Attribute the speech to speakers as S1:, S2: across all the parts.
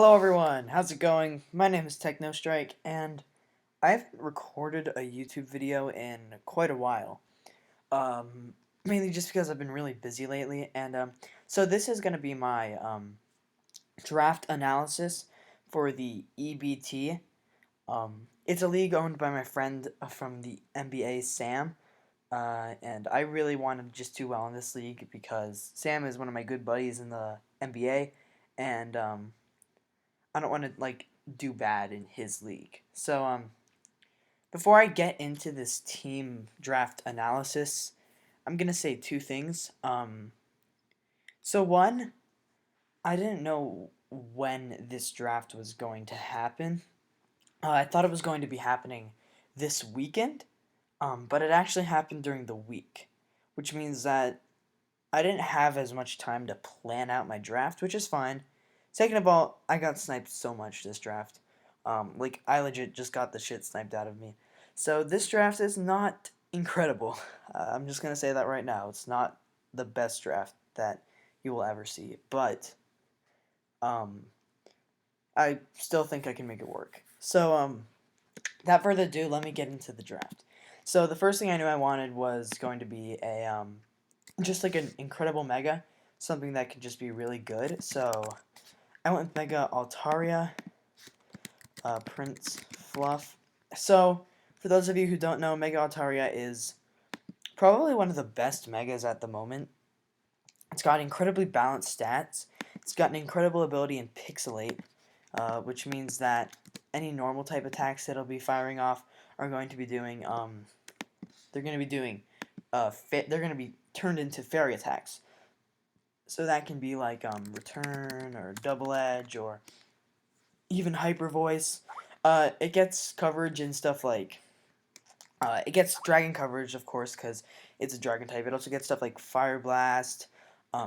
S1: Hello everyone, how's it going? My name is TechnoStrike, and I haven't recorded a YouTube video in quite a while. Mainly just because I've been really busy lately, and so this is going to be my draft analysis for the EBT. It's a league owned by my friend from the NBA, Sam, and I really want to just do well in this league because Sam is one of my good buddies in the NBA, and I don't want to do bad in his league. So before I get into this team draft analysis, I'm gonna say two things. So one, I didn't know when this draft was going to happen. I thought it was going to be happening this weekend, but it actually happened during the week, which means that I didn't have as much time to plan out my draft, which is fine. Second of all, I got sniped so much this draft. I legit just got the shit sniped out of me. So this draft is not incredible. I'm just gonna say that right now. It's not the best draft that you will ever see, but um, I still think I can make it work. So without further ado, let me get into the draft. So the first thing I knew I wanted was going to be a just like an incredible mega, something that could just be really good. So I went with Mega Altaria, Prince Fluff. So for those of you who don't know, Mega Altaria is probably one of the best megas at the moment. It's got incredibly balanced stats. It's got an incredible ability in Pixelate, which means that any normal type attacks that it'll be firing off are going to be doing they're going to be doing they're going to be turned into fairy attacks. So that can be like Return or Double Edge or even Hyper Voice. It gets coverage and stuff like it gets dragon coverage, of course, because it's a dragon type. It also gets stuff like Fire Blast,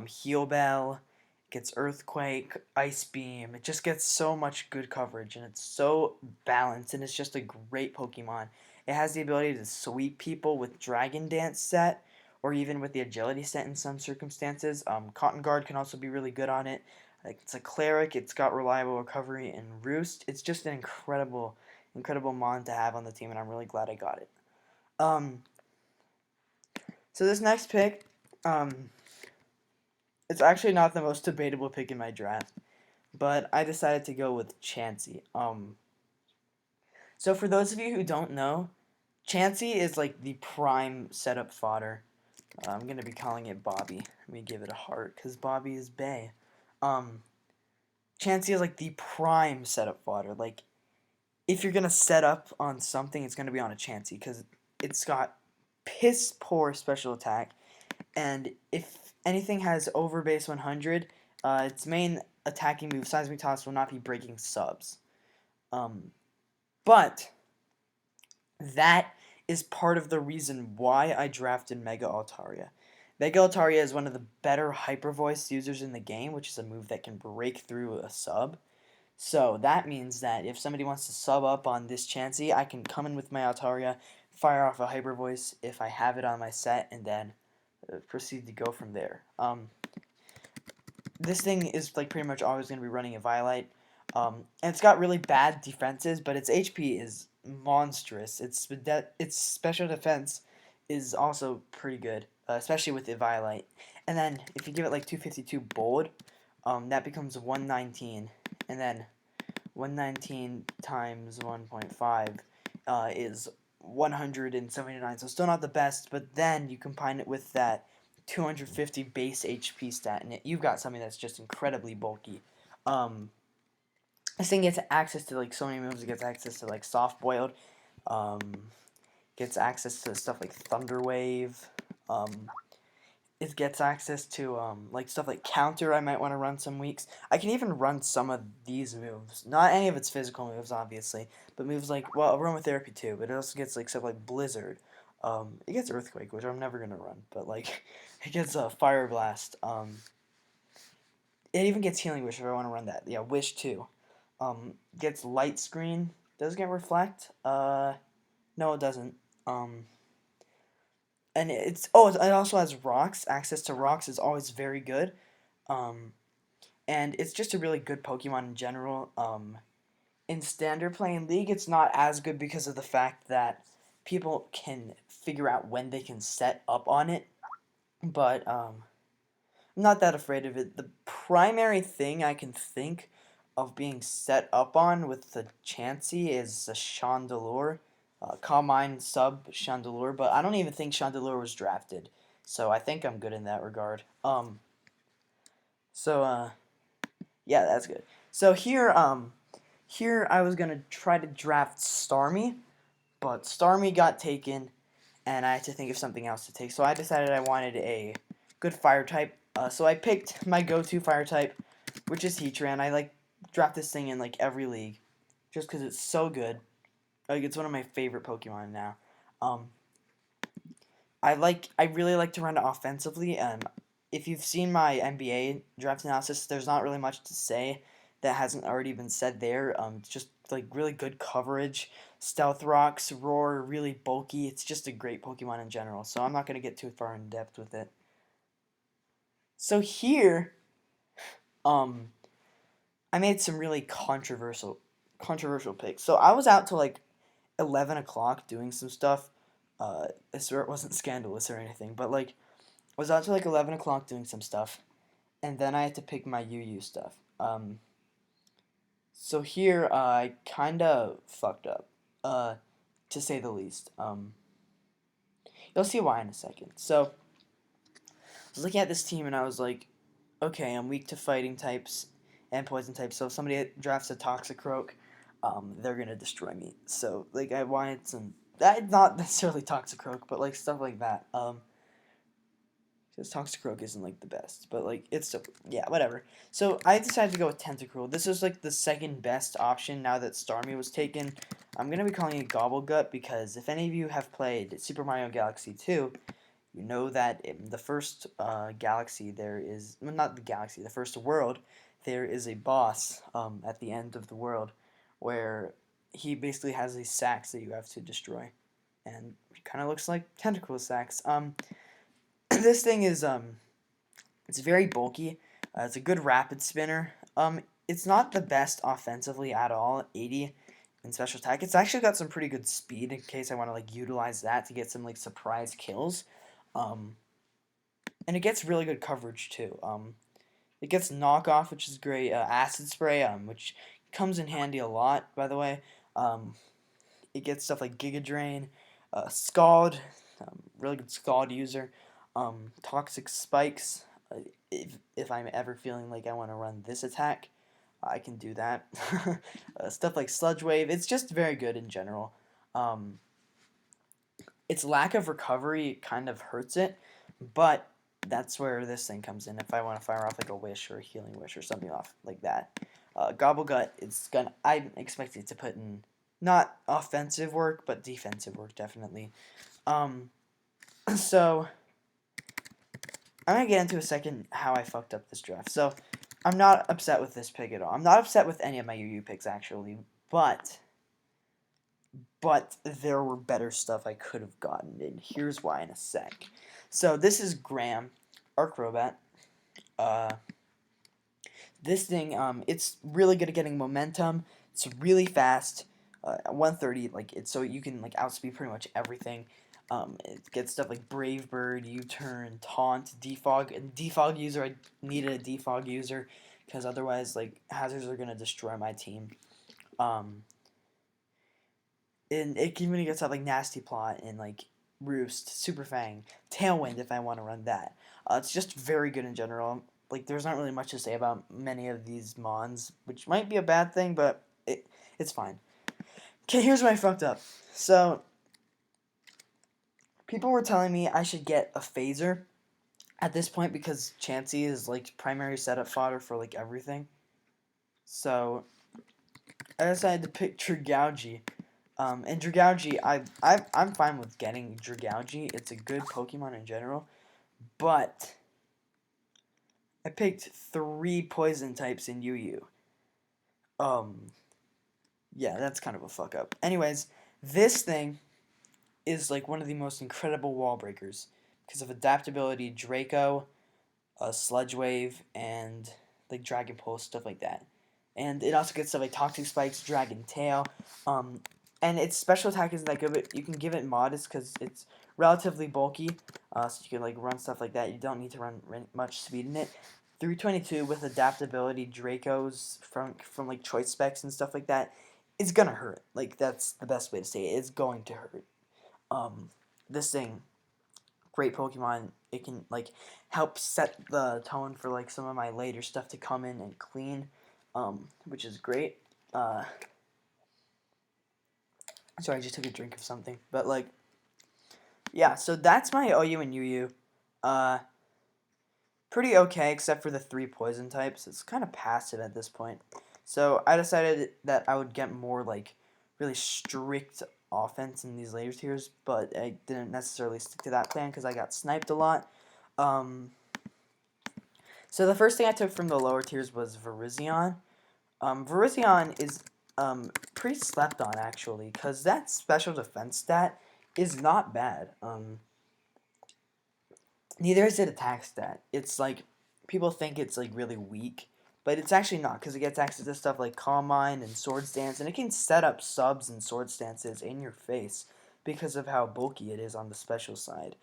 S1: Heal Bell. It gets Earthquake, Ice Beam. It just gets so much good coverage, and it's so balanced, and it's just a great Pokemon. It has the ability to sweep people with Dragon Dance set, or even with the Agility set in some circumstances. Cotton Guard can also be really good on it. Like, it's a Cleric. It's got reliable recovery and Roost. It's just an incredible mon to have on the team, and I'm really glad I got it. Um, so this next pick, it's actually not the most debatable pick in my draft, but I decided to go with Chansey. So for those of you who don't know, Chansey is like the prime setup fodder. I'm gonna be calling it Bobby. Let me give it a heart, cause Bobby is bae. Um, Chansey is like the prime setup fodder. Like, if you're gonna set up on something, it's gonna be on a Chansey, cause it's got piss poor special attack, and if anything has over base 100, its main attacking move, Seismic Toss, will not be breaking subs. But that is part of the reason why I drafted Mega Altaria. Mega Altaria is one of the better Hyper Voice users in the game, which is a move that can break through a sub. So that means that if somebody wants to sub up on this Chansey, I can come in with my Altaria, fire off a Hyper Voice if I have it on my set, and then proceed to go from there. This thing is like pretty much always going to be running a Violite. And it's got really bad defenses, but its HP is monstrous. Its special defense is also pretty good, especially with the Violite. And then if you give it like 252 bold, that becomes 119, and then 119 times 1.5 is 179. So still not the best, but then you combine it with that 250 base HP stat, and you've got something that's just incredibly bulky. This thing gets access to like so many moves. It gets access to like soft boiled, um, gets access to stuff like Thunder Wave. It gets access to like stuff like Counter. I might want to run some weeks. I can even run some of these moves. Not any of its physical moves, obviously, but moves like, well, I'll run with Therapy too. But it also gets like stuff like Blizzard. It gets Earthquake, which I'm never gonna run, but like it gets a Fire Blast. It even gets Healing Wish if I want to run that. Yeah, Wish too. Gets Light Screen. Does it get Reflect? No, it doesn't. And it also has Rocks. Access to Rocks is always very good. Um, and it's just a really good Pokemon in general. In standard play and league, it's not as good because of the fact that people can figure out when they can set up on it, but I'm not that afraid of it. The primary thing I can think of being set up on with the Chansey is a Chandelure, Calmine sub Chandelure, but I don't even think Chandelure was drafted, so I think I'm good in that regard. So yeah, that's good. So here I was gonna try to draft Starmie, but Starmie got taken, and I had to think of something else to take. So I decided I wanted a good fire type. So I picked my go-to fire type, which is Heatran. I like draft this thing in like every league, just because it's so good. Like it's one of my favorite Pokemon now. Um, I really like to run it offensively. If you've seen my NBA draft analysis, there's not really much to say that hasn't already been said there. It's just like really good coverage, stealth rocks, roar, really bulky. It's just a great Pokemon in general. So I'm not gonna get too far in depth with it. So here, um, I made some really controversial picks. So I was out till like 11 o'clock doing some stuff. I swear it wasn't scandalous or anything, but like I was out till like 11 o'clock doing some stuff, and then I had to pick my UU stuff. So here I kind of fucked up, to say the least. You'll see why in a second. So I was looking at this team and I was like, okay, I'm weak to fighting types and poison types. So if somebody drafts a Toxicroak, they're gonna destroy me. So like I wanted some, not necessarily Toxicroak, but like stuff like that. Because Toxicroak isn't like the best, but like it's still, yeah, whatever. So I decided to go with Tentacruel. This was like the second best option now that Starmie was taken. I'm gonna be calling it Gobblegut because if any of you have played Super Mario Galaxy 2, you know that in the first galaxy there is, well, not the galaxy, the first world, there is a boss at the end of the world where he basically has these sacks that you have to destroy, and it kind of looks like tentacle sacks. This thing is it's very bulky. It's a good rapid spinner. It's not the best offensively at all. 80 in special attack. It's actually got some pretty good speed in case I want to like utilize that to get some like surprise kills. Um, and it gets really good coverage too. It gets knockoff, which is great. Acid spray, which comes in handy a lot, by the way. Um, it gets stuff like Giga Drain, Scald, really good Scald user. Toxic Spikes. If I'm ever feeling like I want to run this attack, I can do that. Stuff like Sludge Wave. It's just very good in general. Its lack of recovery kind of hurts it, but that's where this thing comes in. If I want to fire off like a wish or a healing wish or something off like that, Gobblegut, I'm expecting to put in not offensive work, but defensive work definitely. So I'm gonna get into a second how I fucked up this draft. So I'm not upset with this pick at all. I'm not upset with any of my UU picks actually, but there were better stuff I could have gotten, and here's why in a sec. So this is Graham, Arcrobat. This thing, it's really good at getting momentum. It's really fast. 130, like it's so you can like outspeed pretty much everything. It gets stuff like Brave Bird, U-turn, Taunt, Defog. And Defog user, I needed a Defog user because otherwise, like hazards are gonna destroy my team. And it even gets stuff like Nasty Plot and like Roost, Super Fang, Tailwind if I want to run that. It's just very good in general. Like there's not really much to say about many of these mons, which might be a bad thing, but it's fine. Okay, here's what I fucked up. So people were telling me I should get a phaser at this point because Chansey is like primary setup fodder for like everything. So I decided to pick Dragougi. And Dragougi, I'm fine with getting Dragougi. It's a good Pokemon in general, but I picked 3 poison types in UU. Yeah, that's kind of a fuck up. Anyways, this thing is like one of the most incredible wall breakers because of adaptability, Draco, Sludge Wave, and like Dragon Pulse, stuff like that. And it also gets stuff like Toxic Spikes, Dragon Tail, and its special attack isn't that good, but you can give it modest because it's relatively bulky, so you can like run stuff like that. You don't need to run much speed in it. 322 with adaptability, Dracos from like choice specs and stuff like that, it's gonna hurt. Like that's the best way to say it. It's going to hurt. This thing, great Pokemon. It can like help set the tone for like some of my later stuff to come in and clean, which is great. Sorry, I just took a drink of something, but like, yeah. So that's my OU and UU. Pretty okay, except for the 3 poison types. It's kind of passive at this point. So I decided that I would get more like really strict offense in these later tiers, but I didn't necessarily stick to that plan because I got sniped a lot. So the first thing I took from the lower tiers was Virizion. Virizion is pretty slept on actually, because that special defense stat is not bad. Neither is it attack stat. It's like, people think it's like really weak, but it's actually not, because it gets access to stuff like Calm Mind and Sword Stance, and it can set up subs and Sword Stances in your face because of how bulky it is on the special side.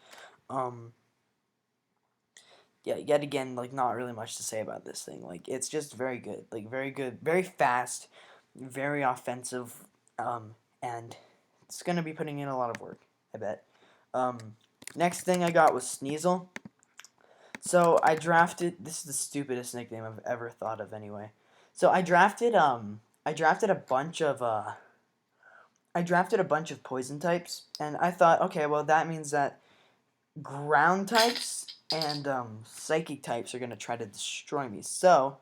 S1: Yeah, yet again, like, not really much to say about this thing. Like, it's just very good. Like, very good, very fast, very offensive, and it's going to be putting in a lot of work, I bet. Next thing I got was Sneasel. So I drafted, this is the stupidest nickname I've ever thought of anyway. So I drafted a bunch of poison types, and I thought, okay, well that means that ground types and psychic types are going to try to destroy me. So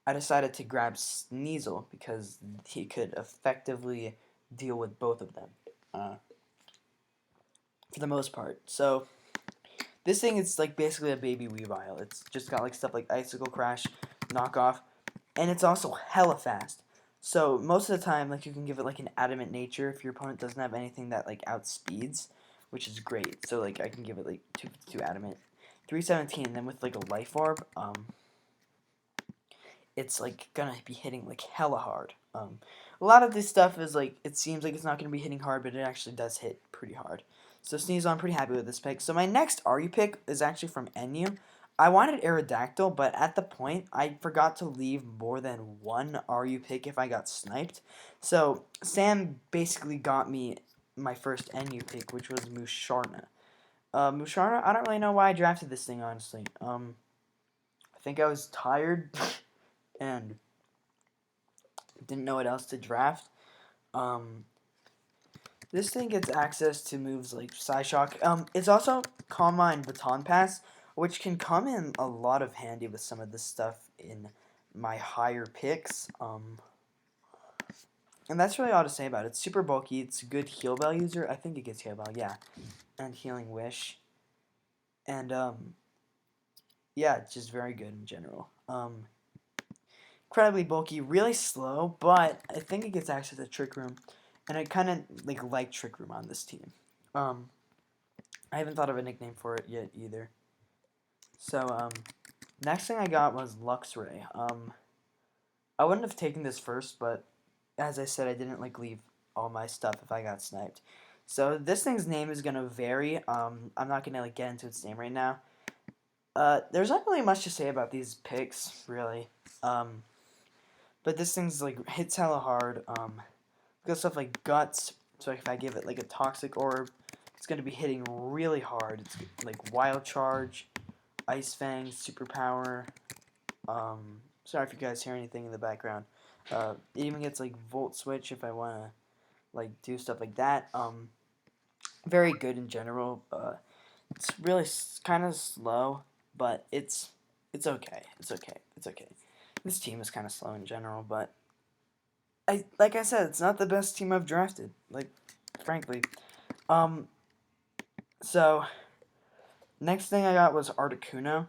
S1: I decided to grab Sneasel because he could effectively deal with both of them for the most part. So this thing is like basically a baby Weavile. It's just got like stuff like Icicle Crash, Knockoff, and it's also hella fast. So most of the time, like, you can give it like an Adamant Nature if your opponent doesn't have anything that like outspeeds, which is great. So like I can give it like 252 Adamant, 317, and then with like a Life Orb, it's like gonna be hitting like hella hard. A lot of this stuff is like, it seems like it's not gonna be hitting hard, but it actually does hit pretty hard. So Sneasel, I'm pretty happy with this pick. So my next RU pick is actually from NU. I wanted Aerodactyl, but at the point, I forgot to leave more than one RU pick if I got sniped. So Sam basically got me my first NU pick, which was Musharna. Musharna, I don't really know why I drafted this thing, honestly. I think I was tired and didn't know what else to draft. This thing gets access to moves like Psyshock. It's also Calm Mind Baton Pass, which can come in a lot of handy with some of this stuff in my higher picks. And that's really all to say about it. It's super bulky. It's a good Heal Bell user. I think it gets Heal Bell, yeah. And Healing Wish. And, yeah, it's just very good in general. Incredibly bulky, really slow, but I think it gets access to Trick Room. And I kind of like Trick Room on this team. I haven't thought of a nickname for it yet either. So, next thing I got was Luxray. I wouldn't have taken this first, but as I said, I didn't like leave all my stuff if I got sniped. So this thing's name is gonna vary. I'm not gonna like get into its name right now. There's not really much to say about these picks, really. But this thing's like hits hella hard. Got stuff like Guts, so if I give it like a Toxic Orb, it's going to be hitting really hard. It's like Wild Charge, Ice Fang, Superpower. Sorry if you guys hear anything in the background. It even gets like Volt Switch if I want to like do stuff like that. Very good in general. It's really kind of slow, but it's okay. It's okay. This team is kind of slow in general, but like I said, it's not the best team I've drafted, like, frankly. So next thing I got was Articuno.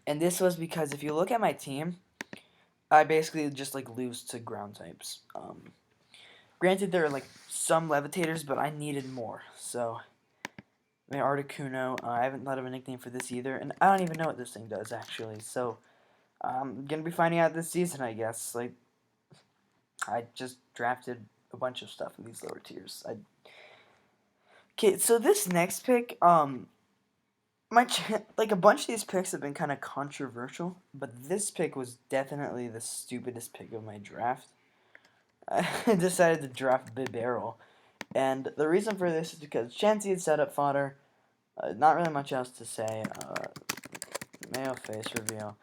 S1: And this was because if you look at my team, I basically just like lose to ground types. Granted there are like some levitators, but I needed more. So my Articuno. I haven't thought of a nickname for this either, and I don't even know what this thing does actually. So I'm gonna be finding out this season, I guess. Like I just drafted a bunch of stuff in these lower tiers. Okay, so this next pick, like a bunch of these picks have been kind of controversial, but this pick was definitely the stupidest pick of my draft. I decided to draft Bibarrel, and the reason for this is because Chansey had set up fodder. Not really much else to say. Mayo face reveal.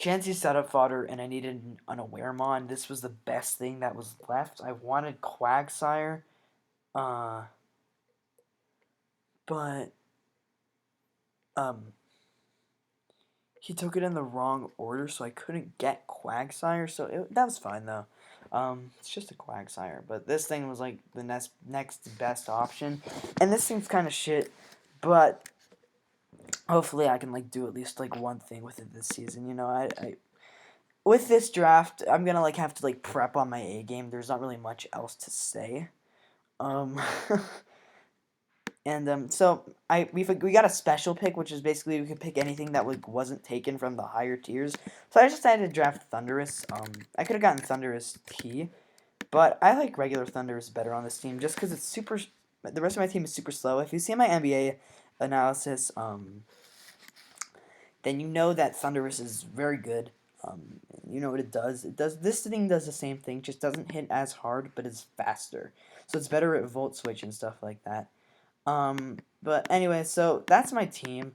S1: Chansey set up fodder, and I needed an unaware mon. This was the best thing that was left. I wanted Quagsire, but um, he took it in the wrong order, so I couldn't get Quagsire. So that was fine though. It's just a Quagsire, but this thing was like the next best option, and this thing's kind of shit, but hopefully I can like do at least like one thing with it this season. You know, I with this draft, I'm gonna like have to like prep on my A game. There's not really much else to say. Um, and so we got a special pick, which is basically we could pick anything that like wasn't taken from the higher tiers. So I just decided to draft Thundurus. I could have gotten Thundurus T, but I like regular Thundurus better on this team just because it's super. The rest of my team is super slow. If you see my NBA analysis, then you know that Thundurus is very good. You know what it does. This thing does the same thing, just doesn't hit as hard, but is faster. So it's better at Volt Switch and stuff like that. But anyway, so that's my team.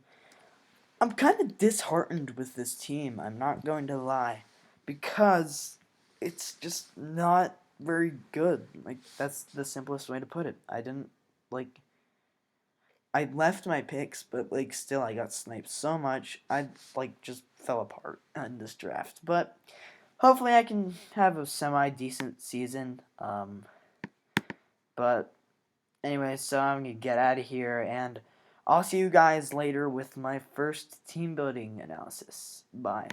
S1: I'm kind of disheartened with this team. I'm not going to lie, because it's just not very good. Like that's the simplest way to put it. I didn't like. I left my picks, but like still I got sniped so much. I like just fell apart in this draft. But hopefully I can have a semi decent season. But anyway, so I'm gonna get out of here, and I'll see you guys later with my first team building analysis. Bye.